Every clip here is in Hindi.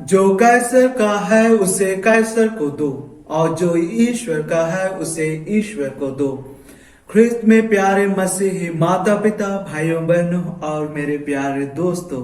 जो कैसर का है उसे कैसर को दो और जो ईश्वर का है उसे ईश्वर को दो। ख्रिस्त में प्यारे मसीही माता पिता भाइयों बहनों और मेरे प्यारे दोस्तों,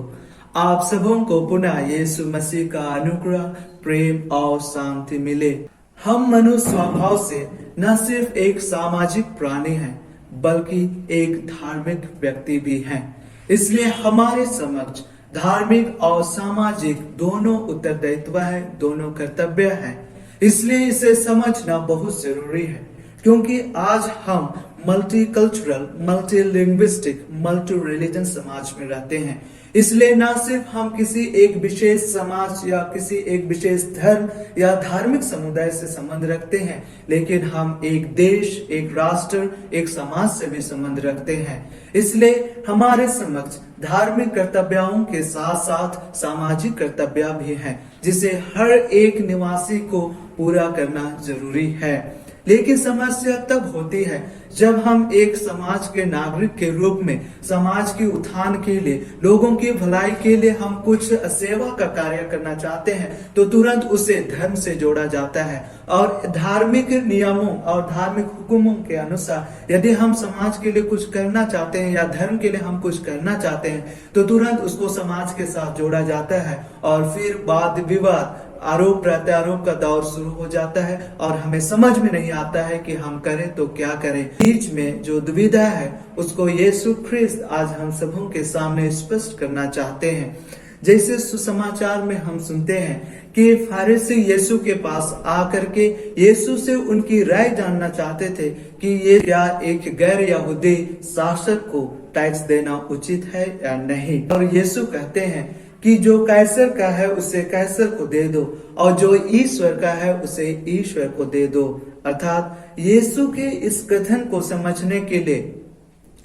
आप सबों को पुनः यीशु मसीह का अनुग्रह, प्रेम और शांति मिले। हम मनुष्य स्वभाव से न सिर्फ एक सामाजिक प्राणी हैं, बल्कि एक धार्मिक व्यक्ति भी हैं। इसलिए हमारे समक्ष धार्मिक और सामाजिक दोनों उत्तरदायित्व है, दोनों कर्तव्य है। इसलिए इसे समझना बहुत जरूरी है, क्योंकि आज हम मल्टीकल्चरल, मल्टीलिंग्विस्टिक, मल्टी रिलीजन समाज में रहते हैं। इसलिए न सिर्फ हम किसी एक विशेष समाज या किसी एक विशेष धर्म या धार्मिक समुदाय से संबंध रखते हैं, लेकिन हम एक देश, एक राष्ट्र, एक समाज से भी संबंध रखते हैं। इसलिए हमारे समक्ष धार्मिक कर्तव्यों के साथ साथ सामाजिक कर्तव्य भी हैं, जिसे हर एक निवासी को पूरा करना जरूरी है। लेकिन समस्या तब होती है जब हम एक समाज के नागरिक के रूप में समाज के उत्थान के लिए, लोगों की भलाई के लिए हम कुछ सेवा का कार्य करना चाहते हैं, तो तुरंत उसे धर्म से जोड़ा जाता है। और धार्मिक नियमों और धार्मिक हुक्मों के अनुसार यदि हम समाज के लिए कुछ करना चाहते हैं या धर्म के लिए हम कुछ करना चाहते हैं, तो तुरंत उसको समाज के साथ जोड़ा जाता है और फिर वाद विवाद, आरोप प्रत्यारोप का दौर शुरू हो जाता है और हमें समझ में नहीं आता है कि हम करें तो क्या करें। बीच में जो दुविधा है उसको यीशु ख्रिस्त आज हम सबों के सामने स्पष्ट करना चाहते हैं। जैसे सुसमाचार में हम सुनते हैं कि फरीसी यीशु के पास आकर के यीशु से उनकी राय जानना चाहते थे कि ये क्या एक गैर यहूदी शासक को टैक्स देना उचित है या नहीं। और यीशु कहते हैं कि जो कैसर का है उसे कैसर को दे दो और जो ईश्वर का है उसे ईश्वर को दे दो। अर्थात यीशु के इस कथन को समझने के लिए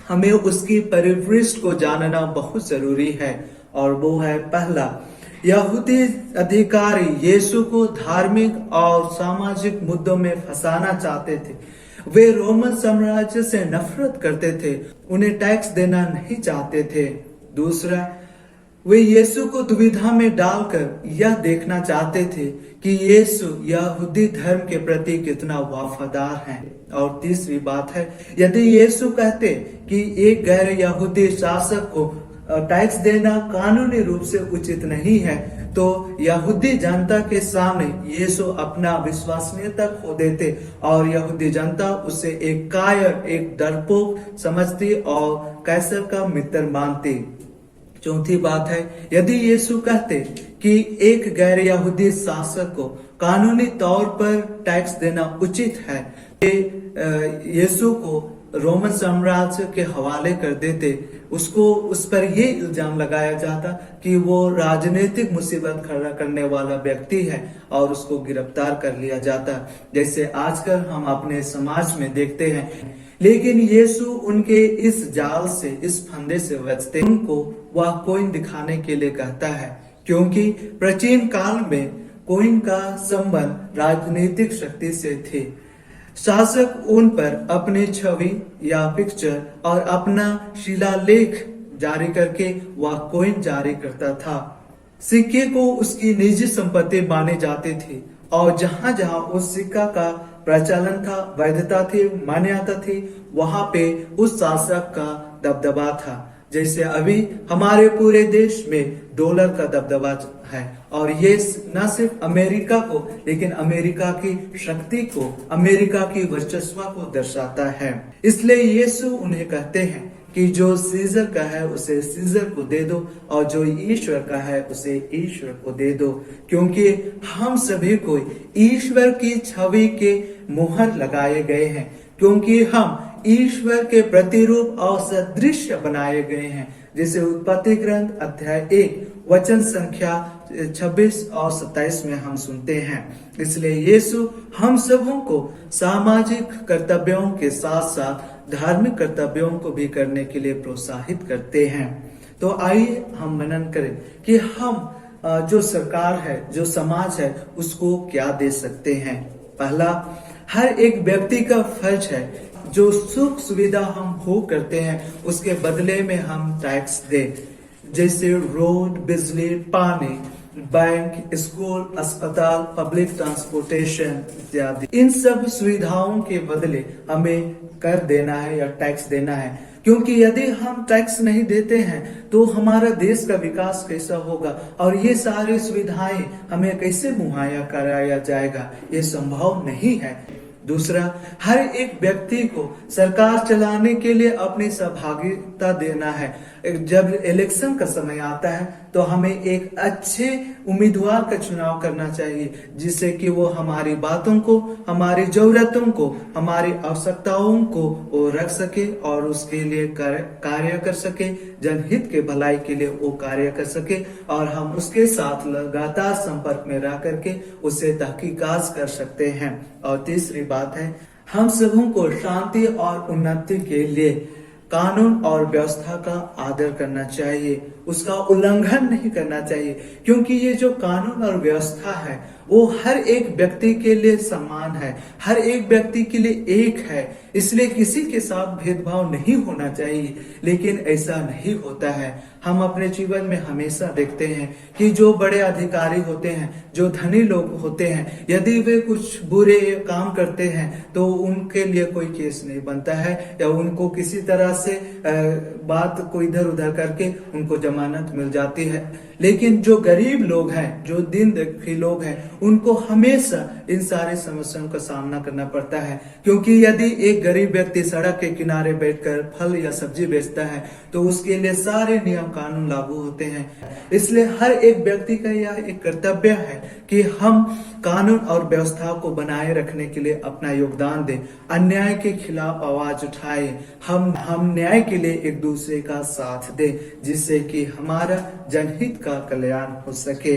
हमें उसकी परिवृष्टि को जानना बहुत जरूरी है। और वो है पहला, यहूदी अधिकारी यीशु को धार्मिक और सामाजिक मुद्दों में फंसाना चाहते थे। वे रोमन साम्राज्य से नफरत करते थे, उन्हें टैक्स देना नहीं चाहते थे। दूसरा, वे यीशु को दुविधा में डालकर यह देखना चाहते थे कि यीशु यहूदी धर्म के प्रति कितना वफादार है। और तीसरी बात है, यदि यीशु कहते कि एक गैर यहूदी शासक को टैक्स देना कानूनी रूप से उचित नहीं है, तो यहूदी जनता के सामने यीशु अपना विश्वसनीयता खो देते और यहूदी जनता उसे एक कायर, एक डरपोक समझती और कैसर का मित्र मानती। चौथी बात है, यदि यीशु कहते कि एक गैर यहूदी शासक को कानूनी तौर पर टैक्स देना उचित है, यीशु को रोमन साम्राज्य के हवाले कर देते, उसको उस पर ये इल्जाम लगाया जाता कि वो राजनीतिक मुसीबत खड़ा करने वाला व्यक्ति है और उसको गिरफ्तार कर लिया जाता, जैसे आजकल हम अपने समाज में देखते हैं। लेकिन यीशु उनके इस जाल से, इस फंदे से बचते उनको वह कोइन दिखाने के लिए कहता है, क्योंकि प्राचीन काल में कोइन का संबंध राजनीतिक शक्ति से थे। शासक उन पर अपनी छवि या पिक्चर और अपना शिलालेख जारी करके वह कोइन जारी करता था। सिक्के को उसकी निजी संपत्ति माने जाते थे और जहां जहां उस सिक्का का प्रचलन था, वैधता थी, मान्यता थी, वहां पे उस शासक का दबदबा था। जैसे अभी हमारे पूरे देश में डॉलर का दबदबा है और ये न सिर्फ अमेरिका को, लेकिन अमेरिका की शक्ति को, अमेरिका की वर्चस्व को दर्शाता है। इसलिए यीशु उन्हें कहते हैं कि जो सीजर का है उसे सीजर को दे दो और जो ईश्वर का है उसे ईश्वर को दे दो, क्योंकि हम सभी को ईश्वर की छवि के मुहर लगाए गए हैं, क्योंकि हम ईश्वर के प्रतिरूप और सदृश्य बनाए गए हैं। जैसे उत्पत्ति ग्रंथ अध्याय 1 वचन संख्या 26 और 27 में हम सुनते हैं। इसलिए यीशु हम सबों को सामाजिक कर्तव्यों के साथ साथ धार्मिक कर्तव्यों को भी करने के लिए प्रोत्साहित करते हैं। तो आइए हम मनन करें कि हम जो सरकार है, जो समाज है, उसको क्या दे सकते हैं। पहला, हर एक व्यक्ति का फर्ज है जो सुख सुविधा हम भोग करते हैं उसके बदले में हम टैक्स दें। जैसे रोड, बिजली, पानी, बैंक, स्कूल, अस्पताल, पब्लिक ट्रांसपोर्टेशन इत्यादि। इन सब सुविधाओं के बदले हमें कर देना है या टैक्स देना है, क्योंकि यदि हम टैक्स नहीं देते हैं तो हमारा देश का विकास कैसा होगा और ये सारी सुविधाएं हमें कैसे मुहैया कराया जाएगा, ये संभव नहीं है। दूसरा, हर एक व्यक्ति को सरकार चलाने के लिए अपनी सहभागिता देना है। जब इलेक्शन का समय आता है तो हमें एक अच्छे उम्मीदवार का चुनाव करना चाहिए, जिससे कि वो हमारी बातों को, हमारी जरूरतों को, हमारी आवश्यकताओं को वो रख सके और उसके लिए कार्य कर सके, जनहित के भलाई के लिए वो कार्य कर सके और हम उसके साथ लगातार संपर्क में रह करके उससे तहकीकात कर सकते हैं। और तीसरी बात है, हम सबों को शांति और उन्नति के लिए कानून और व्यवस्था का आदर करना चाहिए, उसका उल्लंघन नहीं करना चाहिए, क्योंकि ये जो कानून और व्यवस्था है वो हर एक व्यक्ति के लिए समान है, हर एक व्यक्ति के लिए एक है, इसलिए किसी के साथ भेदभाव नहीं होना चाहिए। लेकिन ऐसा नहीं होता है। हम अपने जीवन में हमेशा देखते हैं कि जो बड़े अधिकारी होते हैं, जो धनी लोग होते हैं, यदि वे कुछ बुरे काम करते हैं तो उनके लिए कोई केस नहीं बनता है या उनको किसी तरह से बात को इधर उधर करके उनको जमानत मिल जाती है। लेकिन जो गरीब लोग हैं, जो दिन दुखी लोग हैं, उनको हमेशा इन सारे समस्याओं का सामना करना पड़ता है, क्योंकि यदि एक गरीब व्यक्ति सड़क के किनारे बैठकर फल या सब्जी बेचता है तो उसके लिए सारे नियम कानून लागू होते हैं। इसलिए हर एक व्यक्ति का यह एक कर्तव्य है कि हम कानून और व्यवस्था को बनाए रखने के लिए अपना योगदान दें, अन्याय के खिलाफ आवाज उठाए, हम न्याय के लिए एक दूसरे का साथ दें, जिससे कि हमारा जनहित का कल्याण हो सके।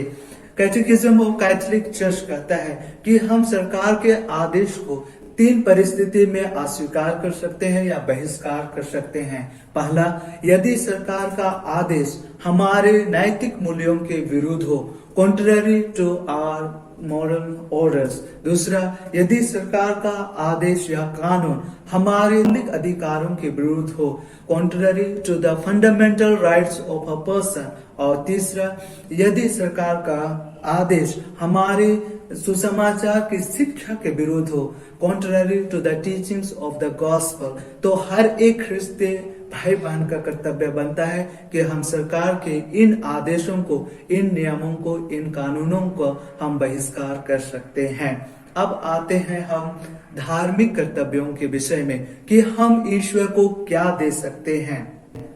कैटेकिज्म ऑफ कैथोलिक चर्च कहता है कि हम सरकार के आदेश को 3 परिस्थिति में अस्वीकार कर सकते हैं या बहिष्कार कर सकते हैं। पहला, यदि सरकार का आदेश हमारे नैतिक मूल्यों के विरुद्ध हो, contrary to our moral orders। दूसरा, यदि सरकार का आदेश या कानून हमारे मौलिक अधिकारों के विरुद्ध हो, contrary to the fundamental rights of a person। और तीसरा, यदि सरकार का आदेश हमारे सुसमाचार की शिक्षा के विरुद्ध हो, contrary to the teachings of the gospel। तो हर एक ख्रिस्ती भाई बहन का कर्तव्य बनता है कि हम सरकार के इन आदेशों को, इन नियमों को, इन कानूनों को हम बहिष्कार कर सकते हैं। अब आते हैं हम धार्मिक कर्तव्यों के विषय में कि हम ईश्वर को क्या दे सकते हैं।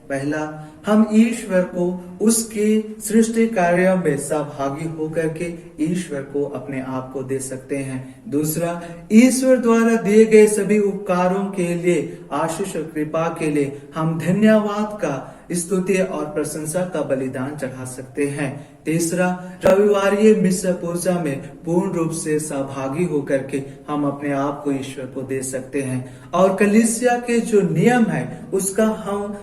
पहला, हम ईश्वर को उसके सृष्टि कार्य में सहभागी होकर के ईश्वर को अपने आप को दे सकते हैं। दूसरा, ईश्वर द्वारा दिए गए सभी उपकारों के लिए, आशीष और कृपा के लिए हम धन्यवाद का, स्तुति और प्रशंसा का बलिदान चढ़ा सकते हैं। तीसरा, रविवारीय मिस्र पूजा में पूर्ण रूप से सहभागी होकर के हम अपने आप को ईश्वर को दे सकते हैं और कलीसिया के जो नियम है उसका हम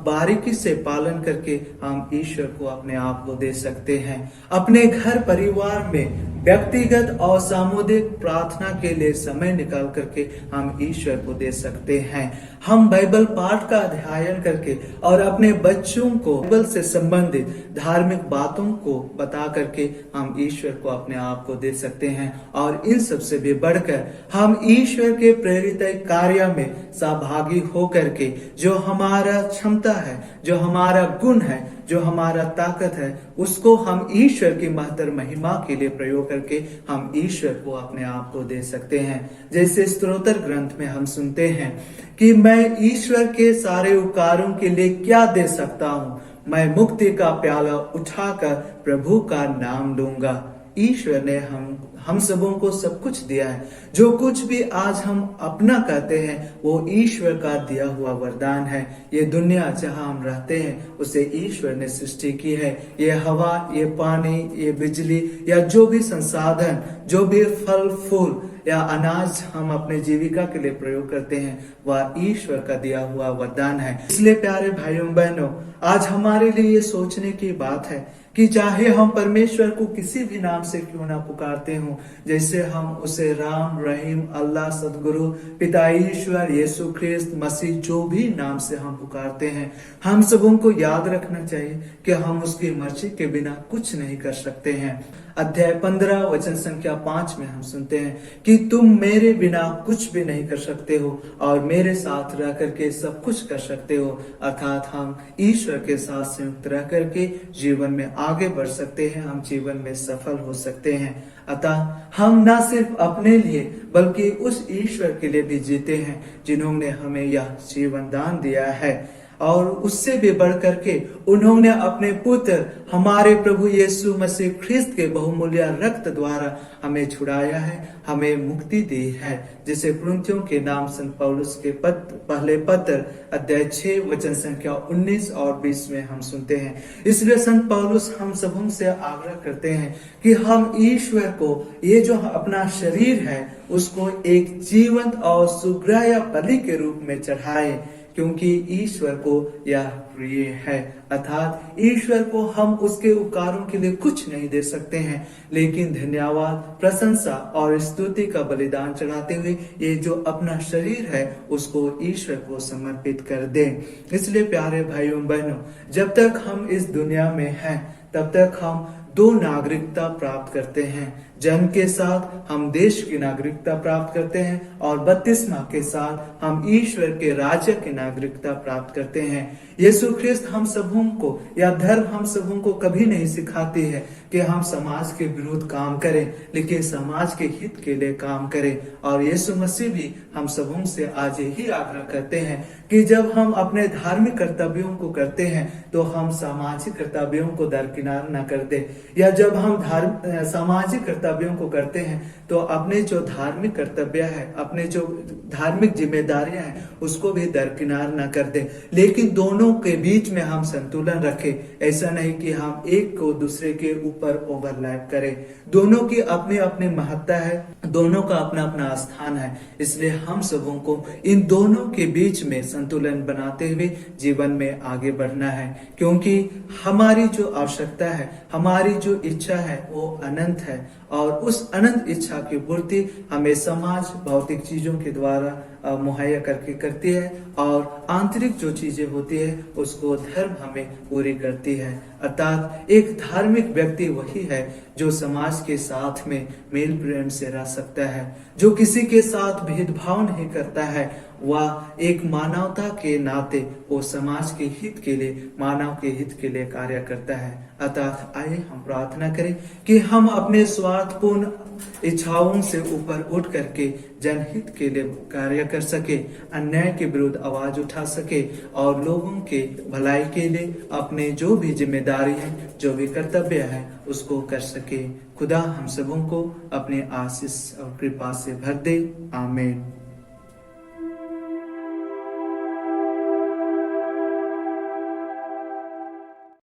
बारीकी से पालन करके हम ईश्वर को अपने आप को दे सकते हैं। अपने घर परिवार में व्यक्तिगत और सामुदायिक प्रार्थना के लिए समय निकाल करके हम ईश्वर को दे सकते हैं। हम बाइबल पाठ का अध्ययन करके और अपने बच्चों को बाइबल से संबंधित धार्मिक बातों को बता करके हम ईश्वर को अपने आप को दे सकते हैं। और इन सबसे भी बढ़कर हम ईश्वर के प्रेरित कार्य में सहभागी होकर के जो हमारा क्षमता है, जो हमारा गुण है, जो हमारा ताकत है, उसको हम ईश्वर की महत्तर महिमा के लिए प्रयोग करके हम ईश्वर को अपने आप को दे सकते हैं। जैसे स्तोत्र ग्रंथ में हम सुनते हैं कि मैं ईश्वर के सारे उपकारों के लिए क्या दे सकता हूँ, मैं मुक्ति का प्याला उठाकर प्रभु का नाम लूंगा। ईश्वर ने हम सबों को सब कुछ दिया है। जो कुछ भी आज हम अपना कहते हैं वो ईश्वर का दिया हुआ वरदान है। ये दुनिया जहां हम रहते हैं उसे ईश्वर ने सृष्टि की है। ये हवा, ये पानी, ये बिजली या जो भी संसाधन जो भी फल फूल या अनाज हम अपने जीविका के लिए प्रयोग करते हैं वह ईश्वर का दिया हुआ वरदान है। इसलिए प्यारे भाइयों बहनों, आज हमारे लिए ये सोचने की बात है कि चाहे हम परमेश्वर को किसी भी नाम से क्यों ना पुकारते हों, जैसे हम उसे राम, रहीम, अल्लाह, सदगुरु, पिता ईश्वर, यीशु ख्रिस्त, मसीह, जो भी नाम से हम पुकारते हैं, हम सबों को याद रखना चाहिए कि हम उसकी मर्जी के बिना कुछ नहीं कर सकते हैं। अध्याय 15 वचन संख्या 5 में हम सुनते हैं कि तुम मेरे बिना कुछ भी नहीं कर सकते हो और मेरे साथ रह करके सब कुछ कर सकते हो। अर्थात हम ईश्वर के साथ संयुक्त रह करके जीवन में आगे बढ़ सकते हैं, हम जीवन में सफल हो सकते हैं। अतः हम न सिर्फ अपने लिए बल्कि उस ईश्वर के लिए भी जीते हैं जिन्होंने हमें यह जीवन दान दिया है, और उससे भी बढ़ करके उन्होंने अपने पुत्र हमारे प्रभु यीशु मसीह ख्रिस्त के बहुमूल्य रक्त द्वारा हमें छुड़ाया है, हमें मुक्ति दी है। जिसे कुरिन्थियों के नाम संत पौलुस के पहले पत्र अध्याय 6 वचन संख्या 19 और 20 में हम सुनते हैं। इसलिए संत पौलुस हम सबों से आग्रह करते हैं कि हम ईश्वर को ये जो अपना शरीर है उसको एक जीवंत और सुग्राह्य बलि के रूप में चढ़ाएं, क्योंकि ईश्वर को यह प्रिय है। अर्थात ईश्वर को हम उसके उपकारों के लिए कुछ नहीं दे सकते हैं, लेकिन धन्यवाद, प्रशंसा और स्तुति का बलिदान चढ़ाते हुए ये जो अपना शरीर है उसको ईश्वर को समर्पित कर दें। इसलिए प्यारे भाइयों बहनों, जब तक हम इस दुनिया में हैं तब तक हम दो नागरिकता प्राप्त करते हैं। जन्म के साथ हम देश की नागरिकता प्राप्त करते हैं और बपतिस्मा के साथ हम ईश्वर के राज्य की नागरिकता प्राप्त करते हैं। यीशु ख्रिस्त हम सबों को या धर्म हम सबों को कभी नहीं सिखाती है कि हम समाज के विरुद्ध काम करें, लेकिन समाज के हित के लिए काम करें। और यीशु मसीह भी हम सबों से आज यही आग्रह करते हैं कि जब हम अपने धार्मिक कर्तव्यों को करते हैं तो हम सामाजिक कर्तव्यों को दरकिनार न कर दे, या जब हम सामाजिक कर्तव्यों को करते हैं तो अपने जो धार्मिक कर्तव्य है, अपने जो धार्मिक जिम्मेदारियां हैं उसको भी दरकिनार न कर दे, लेकिन दोनों के बीच में हम संतुलन रखें। ऐसा नहीं कि हम एक को दूसरे के ऊपर ओवरलैप करें। दोनों की अपनी अपनी महत्ता है, दोनों का अपना अपना स्थान है। इसलिए हम सबों को इन दोनों के बीच में संतुलन बनाते हुए जीवन में आगे बढ़ना है, क्योंकि हमारी जो आवश्यकता है, हमारी जो इच्छा है वो अनंत है, और उस अनंत इच्छा की पूर्ति हमें समाज भौतिक चीजों के द्वारा मुहैया करके करती है, और आंतरिक जो चीजें होती है उसको धर्म हमें पूरी करती है। अर्थात एक धार्मिक व्यक्ति वही है जो समाज के साथ में मेल प्रेम से रह सकता है, जो किसी के साथ भेदभाव नहीं करता है, वह एक मानवता के नाते वो समाज के हित के लिए, मानव के हित के लिए कार्य करता है। अतः आइए हम प्रार्थना करें कि हम अपने स्वार्थपूर्ण इच्छाओं से ऊपर उठ करके जनहित के लिए कार्य कर सके, अन्याय के विरुद्ध आवाज उठा सके, और लोगों के भलाई के लिए अपने जो भी जिम्मेदारी है, जो भी कर्तव्य है उसको कर सके। खुदा हम सबों को अपने आशीष और कृपा से भर दे। आमीन।